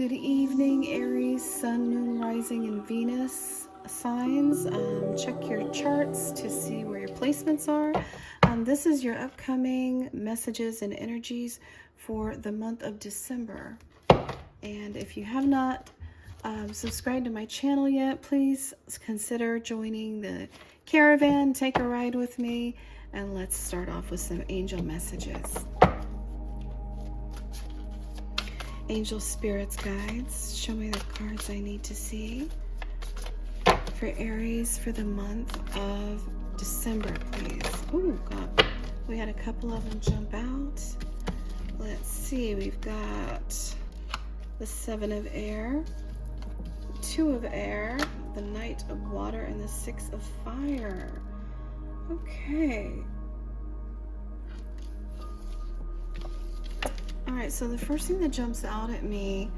Good evening, Aries, Sun, Moon, Rising, and Venus signs. Check your charts to see where your placements are. This is your upcoming messages and energies for the month of December. And if you have not subscribed to my channel yet, please consider joining the caravan. Take a ride with me, and let's start off with some angel messages. Angel spirits, guides, show me the cards I need to see for Aries for the month of December, please. Oh, God. We had a couple of them jump out. Let's see. We've got the Seven of Air, Two of Air, the Knight of Water, and the Six of Fire. Okay. All right, so the first thing that jumps out at me,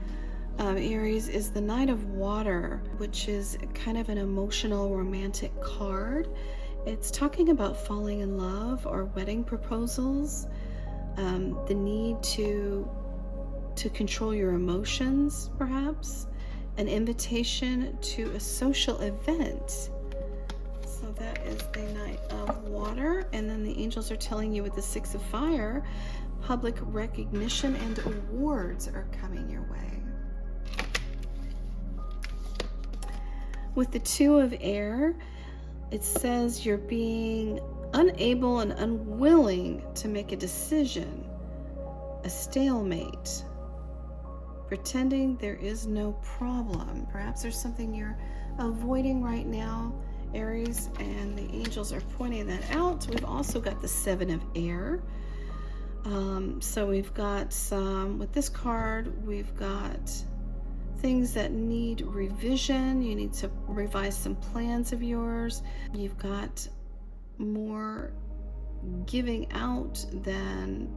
Aries, is the Knight of Water, which is kind of an emotional, romantic card. It's talking about falling in love or wedding proposals, the need to control your emotions, perhaps, an invitation to a social event. So that is the Knight of Water. And then the angels are telling you with the Six of Fire, public recognition and awards are coming your way. With the Two of Air, it says you're being unable and unwilling to make a decision, a stalemate, pretending there is no problem. Perhaps there's something you're avoiding right now, Aries, and the angels are pointing that out. We've also got the Seven of Air. So we've got with this card, we've got things that need revision. You need to revise some plans of yours. You've got more giving out than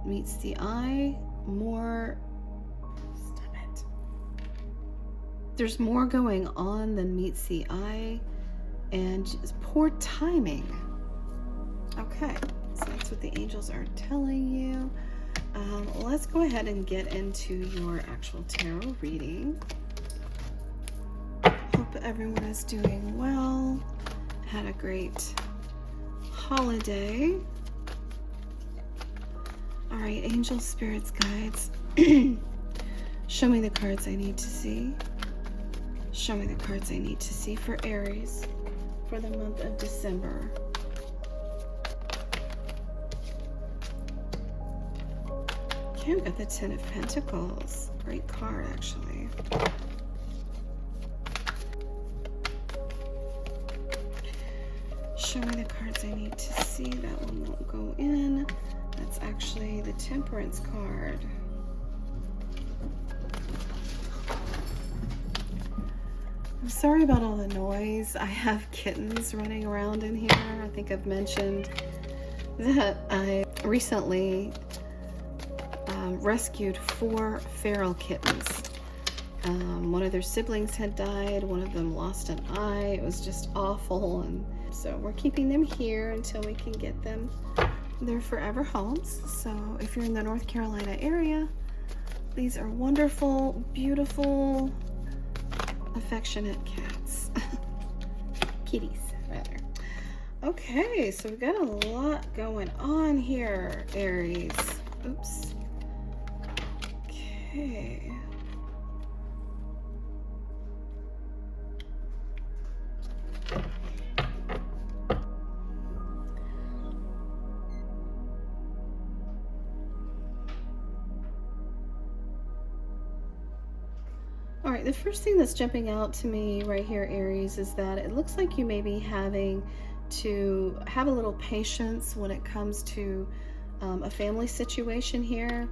meets the eye. Stop it. There's more going on than meets the eye, and just poor timing. Okay. So that's what the angels are telling you. Let's go ahead and get into your actual tarot reading. Hope everyone is doing well. Had a great holiday. All right, angel spirits, guides. Show me the cards I need to see. Show me the cards I need to see for Aries for the month of December. Okay, we got the Ten of Pentacles. Great card, actually. Show me the cards I need to see. That one won't go in. That's actually the Temperance card. I'm sorry about all the noise. I have kittens running around in here. I think I've mentioned that I recently rescued 4 feral kittens. One of their siblings had died. One of them lost an eye. It was just awful, and so we're keeping them here until we can get them their forever homes. So if you're in the North Carolina area, these are wonderful, beautiful, affectionate cats. Kitties, rather. Okay, so we've got a lot going on here, Aries. Oops. Okay. All right, the first thing that's jumping out to me right here, Aries, is that it looks like you may be having to have a little patience when it comes to a family situation here.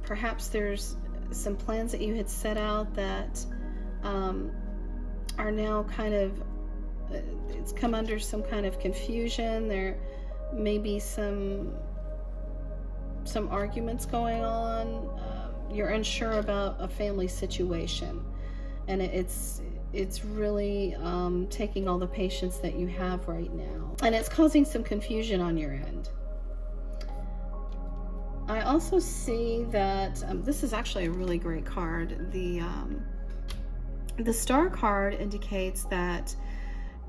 Perhaps there's some plans that you had set out that are now kind of, it's come under some kind of confusion. There may be some arguments going on. You're unsure about a family situation, and it's really taking all the patience that you have right now, and it's causing some confusion on your end. I also see that this is actually a really great card. The star card indicates that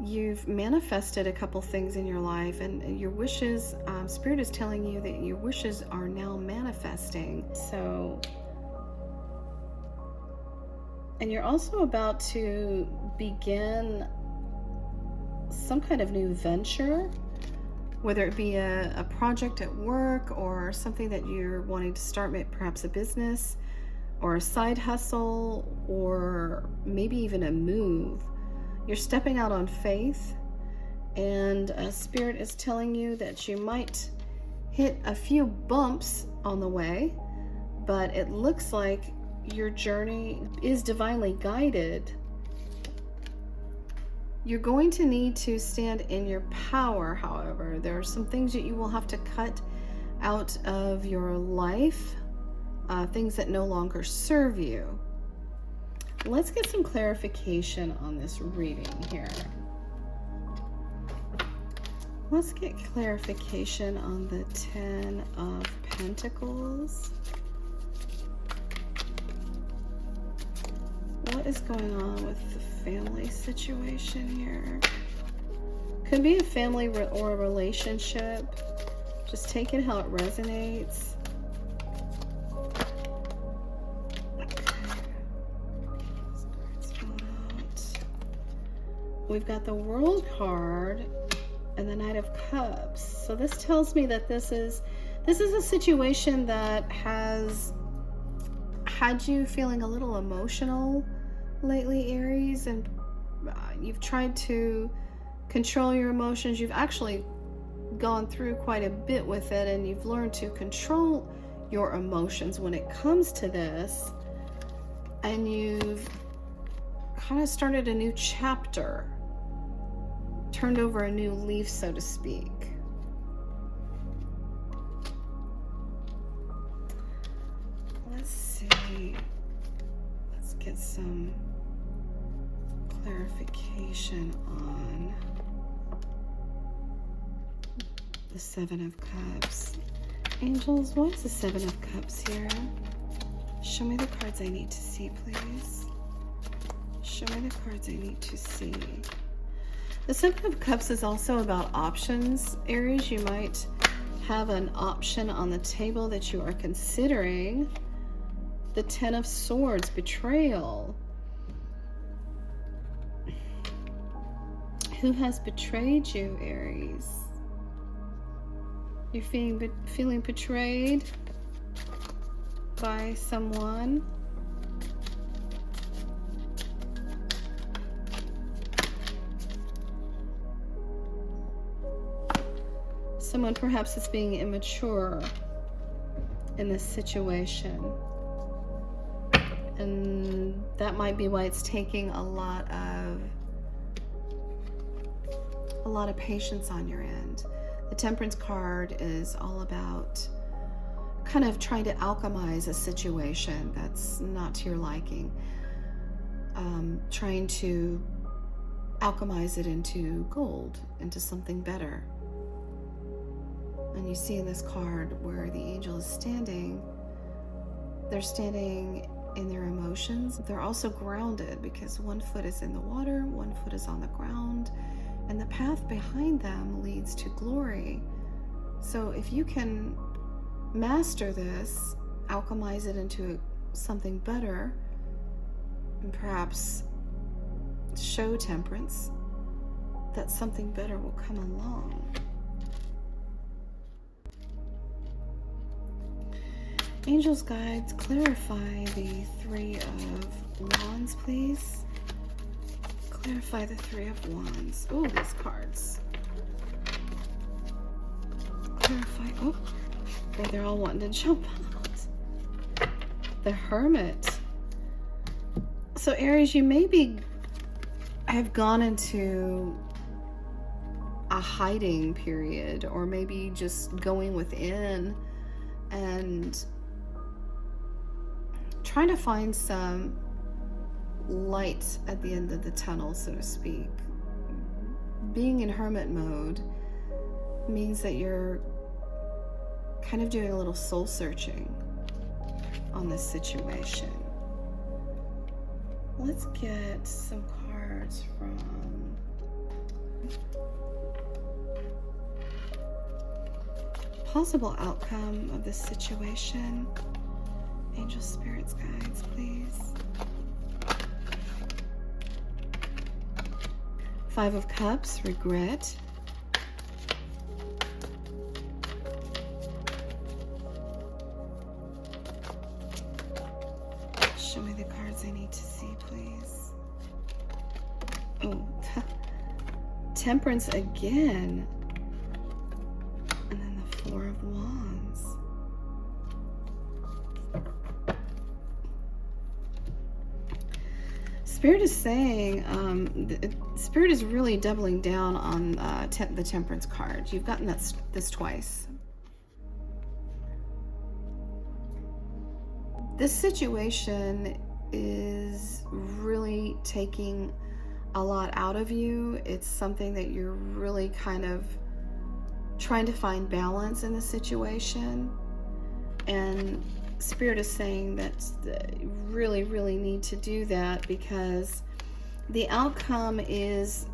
you've manifested a couple things in your life, and your wishes, Spirit is telling you that your wishes are now manifesting. So, and you're also about to begin some kind of new venture, whether it be a project at work or something that you're wanting to start, perhaps a business or a side hustle, or maybe even a move. You're stepping out on faith, and Spirit is telling you that you might hit a few bumps on the way, but it looks like your journey is divinely guided. You're going to need to stand in your power, however. There are some things that you will have to cut out of your life, things that no longer serve you. Let's get some clarification on this reading here. Let's get clarification on the Ten of Pentacles. What is going on with the family situation here? Could be a family or a relationship. Just take it how it resonates. We've got the World card and the Knight of Cups. So this tells me that this is a situation that has had you feeling a little emotional lately, Aries, and you've tried to control your emotions. You've actually gone through quite a bit with it, and you've learned to control your emotions when it comes to this, and you've kind of started a new chapter, turned over a new leaf, so to speak. Let's see. Let's get some clarification on the Seven of Cups. Angels, what is the Seven of Cups here? Show me the cards I need to see, please. Show me the cards I need to see. The Seven of Cups is also about options, Aries. You might have an option on the table that you are considering. The Ten of Swords, betrayal. Who has betrayed you, Aries? You're feeling betrayed by someone. Someone perhaps is being immature in this situation. And that might be why it's taking a lot of patience on your end. The Temperance card is all about kind of trying to alchemize a situation that's not to your liking. Trying to alchemize it into gold, into something better. And you see in this card where the angel is standing, they're standing in their emotions. They're also grounded because one foot is in the water, one foot is on the ground, and the path behind them leads to glory. So if you can master this, alchemize it into something better, and perhaps show Temperance that something better will come along. Angels, guides, clarify the Three of Wands, please. Clarify the Three of Wands. Oh, these cards. Clarify. Oh, they're all wanting to jump out. The Hermit. So, Aries, you maybe have gone into a hiding period, or maybe just going within and trying to find some light at the end of the tunnel, so to speak. Being in hermit mode means that you're kind of doing a little soul searching on this situation. Let's get some cards from possible outcome of this situation. Angel, spirits, guides, please. 5 of Cups, regret. Show me the cards I need to see, please. Oh, Temperance again. And then the 4 of Wands. Spirit is saying, Spirit is really doubling down on the Temperance card. You've gotten this twice. This situation is really taking a lot out of you. It's something that you're really kind of trying to find balance in the situation. And Spirit is saying that you really, really need to do that, because the outcome is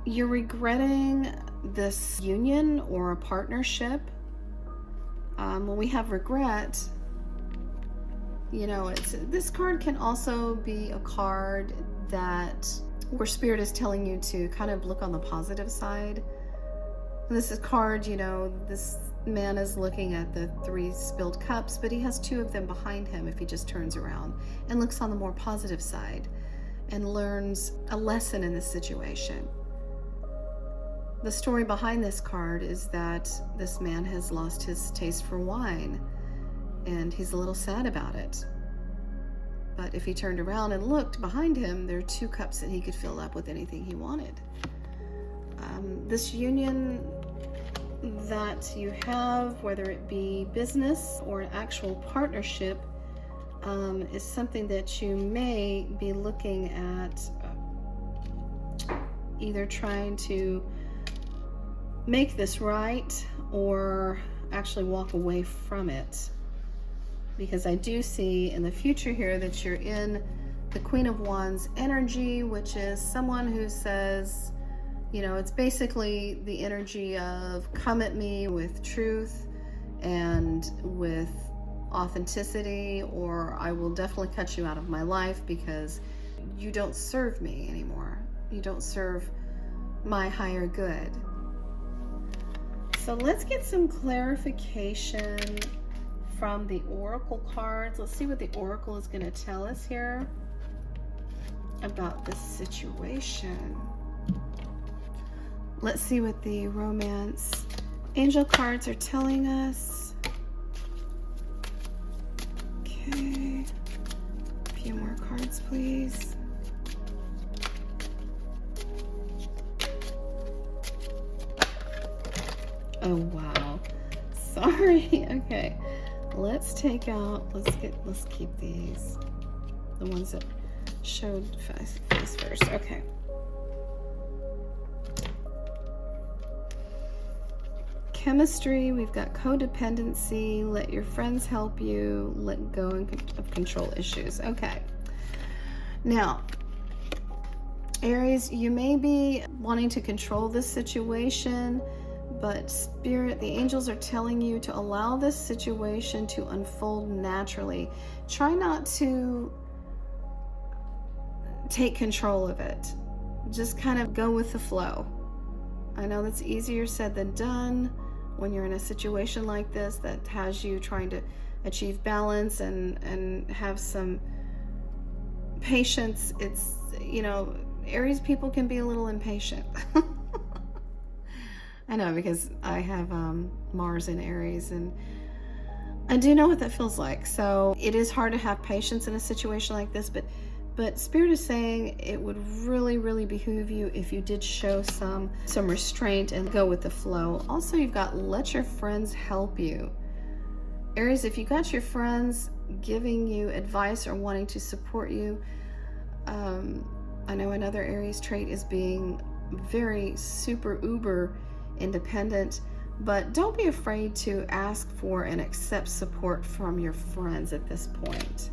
you're regretting this union or a partnership. When we have regret, you know, this card can also be a card where Spirit is telling you to kind of look on the positive side. This is card, you know, this man is looking at the 3 spilled cups, but he has 2 of them behind him if he just turns around and looks on the more positive side and learns a lesson in this situation. The story behind this card is that this man has lost his taste for wine, and he's a little sad about it. But if he turned around and looked behind him, there are 2 cups that he could fill up with anything he wanted. This union that you have, whether it be business or an actual partnership, is something that you may be looking at either trying to make this right or actually walk away from it. Because I do see in the future here that you're in the Queen of Wands energy, which is someone who says, you know, it's basically the energy of come at me with truth and with authenticity, or I will definitely cut you out of my life because you don't serve me anymore. You don't serve my higher good. So let's get some clarification from the Oracle cards. Let's see what the Oracle is going to tell us here about this situation. Let's see what the Romance Angel cards are telling us. Okay. A few more cards, please. Oh, wow. Sorry. Okay. Let's take out, let's keep these. The ones that showed face first. Okay. Chemistry, we've got codependency, let your friends help you, let go of control issues. Okay. Now, Aries, you may be wanting to control this situation, but Spirit, the angels are telling you to allow this situation to unfold naturally. Try not to take control of it. Just kind of go with the flow. I know that's easier said than done when you're in a situation like this that has you trying to achieve balance and have some patience. It's, you know, Aries people can be a little impatient. I know, because I have Mars in Aries, and I do know what that feels like. So it is hard to have patience in a situation like this, but Spirit is saying it would really, really behoove you if you did show some restraint and go with the flow. Also, you've got let your friends help you. Aries, if you got your friends giving you advice or wanting to support you, I know another Aries trait is being very super uber independent, but don't be afraid to ask for and accept support from your friends at this point.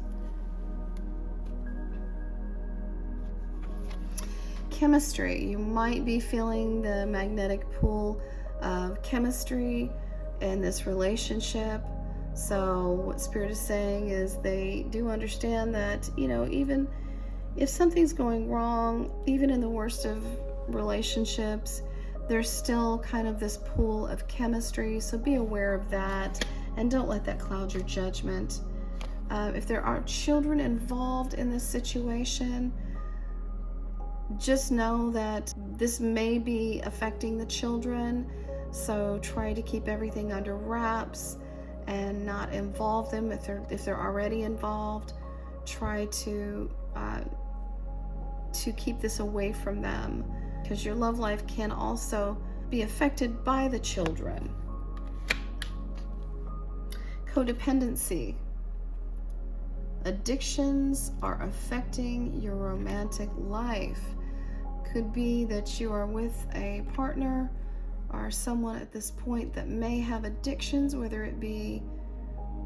Chemistry. You might be feeling the magnetic pull of chemistry in this relationship. So what Spirit is saying is they do understand that, even if something's going wrong, even in the worst of relationships, there's still kind of this pool of chemistry. So be aware of that and don't let that cloud your judgment. If there are children involved in this situation, just know that this may be affecting the children. So try to keep everything under wraps and not involve them if they're already involved. Try to keep this away from them, because your love life can also be affected by the children. Codependency. Addictions are affecting your romantic life. Could be that you are with a partner or someone at this point that may have addictions, whether it be,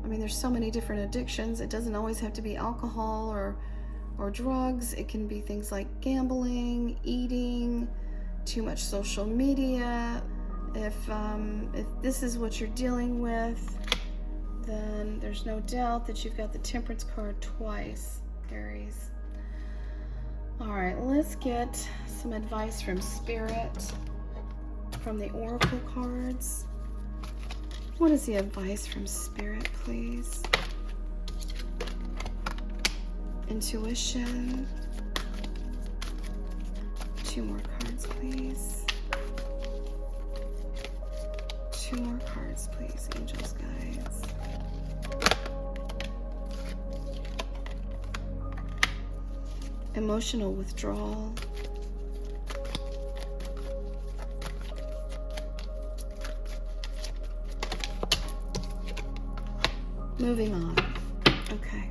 there's so many different addictions. It doesn't always have to be alcohol or drugs. It can be things like gambling, eating, too much social media. If this is what you're dealing with, then there's no doubt that you've got the Temperance card twice, Aries. All right, let's get some advice from Spirit, from the Oracle cards. What is the advice from Spirit, please? Intuition. 2 more cards, please. 2 more cards, please, angels, guides. Emotional withdrawal. Moving on. Okay.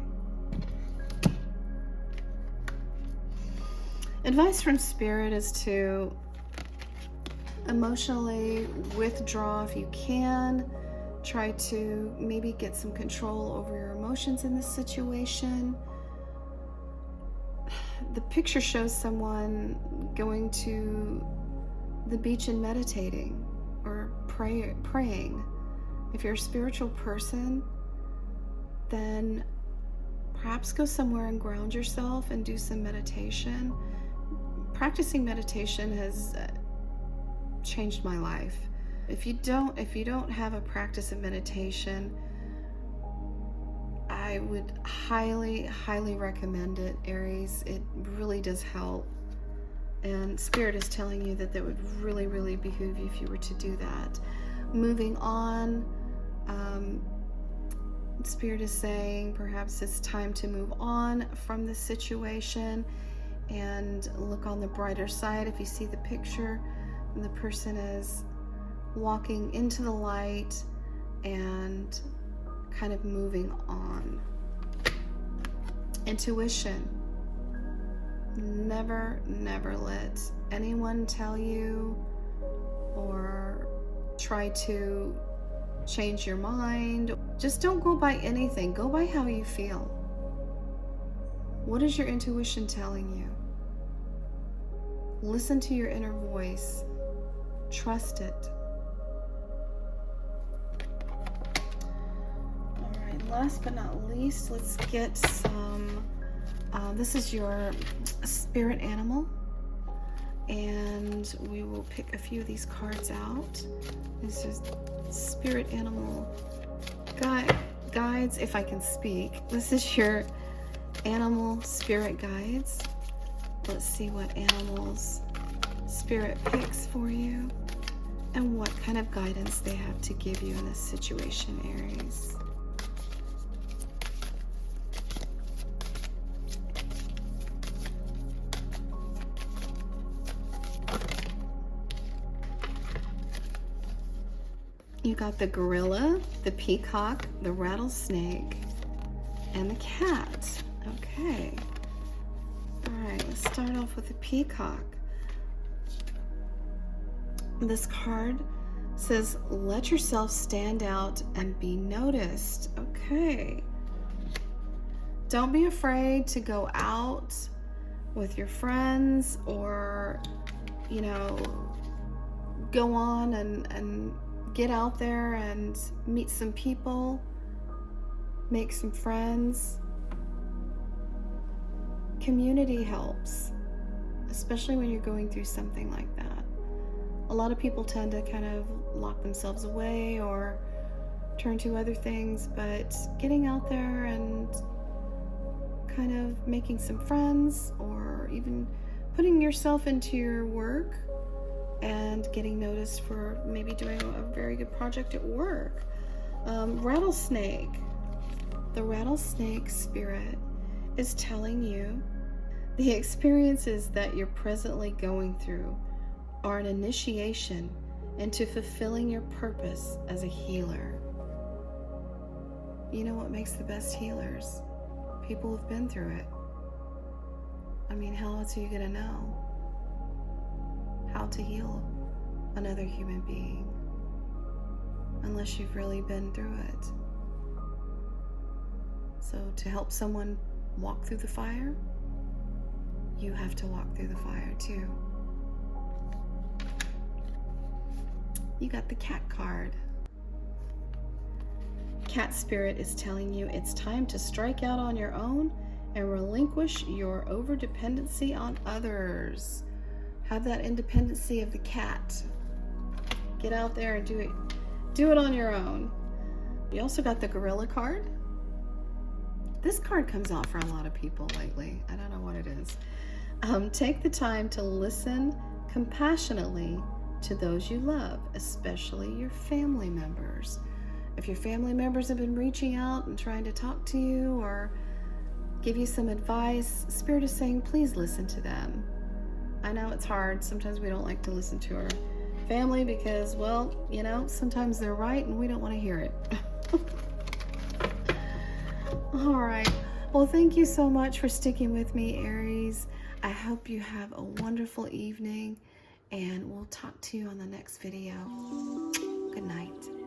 Advice from Spirit is to emotionally withdraw if you can. Try to maybe get some control over your emotions in this situation. The picture shows someone going to the beach and meditating or praying. If you're a spiritual person, then perhaps go somewhere and ground yourself and do some meditation. Practicing meditation has changed my life. If you don't have a practice of meditation, I would highly recommend it, Aries. It really does help. And Spirit is telling you that would really behoove you if you were to do that. Moving on, Spirit is saying perhaps it's time to move on from the situation and look on the brighter side. If you see the picture, the person is walking into the light and kind of moving on. Intuition. Never let anyone tell you or try to change your mind. Just don't go by anything. Go by how you feel. What is your intuition telling you? Listen to your inner voice. Trust it. All right, last but not least, let's get some, this is your spirit animal, and we will pick a few of these cards out. This is spirit animal guides, if I can speak. This is your animal spirit guides. Let's see what animals Spirit picks for you and what kind of guidance they have to give you in this situation, Aries. You got the gorilla, the peacock, the rattlesnake, and the cat. Okay. All right, let's start off with the peacock. This card says, let yourself stand out and be noticed. Okay. Don't be afraid to go out with your friends, or, go on and get out there and meet some people, make some friends. Community helps, especially when you're going through something like that. A lot of people tend to kind of lock themselves away or turn to other things, but getting out there and kind of making some friends, or even putting yourself into your work and getting noticed for maybe doing a very good project at work. Rattlesnake. The rattlesnake spirit is telling you the experiences that you're presently going through are an initiation into fulfilling your purpose as a healer. You know what makes the best healers? People who've been through it. I mean, how else are you going to know how to heal another human being unless you've really been through it? So to help someone walk through the fire, you have to walk through the fire too. You got the cat card. Cat spirit is telling you it's time to strike out on your own and relinquish your overdependency on others. Have that independency of the cat. Get out there and do it. Do it on your own. You also got the gorilla card. This card comes out for a lot of people lately. I don't know what it is. Take the time to listen compassionately to those you love, especially your family members. If your family members have been reaching out and trying to talk to you or give you some advice, Spirit is saying, please listen to them. I know it's hard. Sometimes we don't like to listen to our family because, well, sometimes they're right and we don't want to hear it. All right. Well, thank you so much for sticking with me, Aries. I hope you have a wonderful evening, and we'll talk to you on the next video. Good night.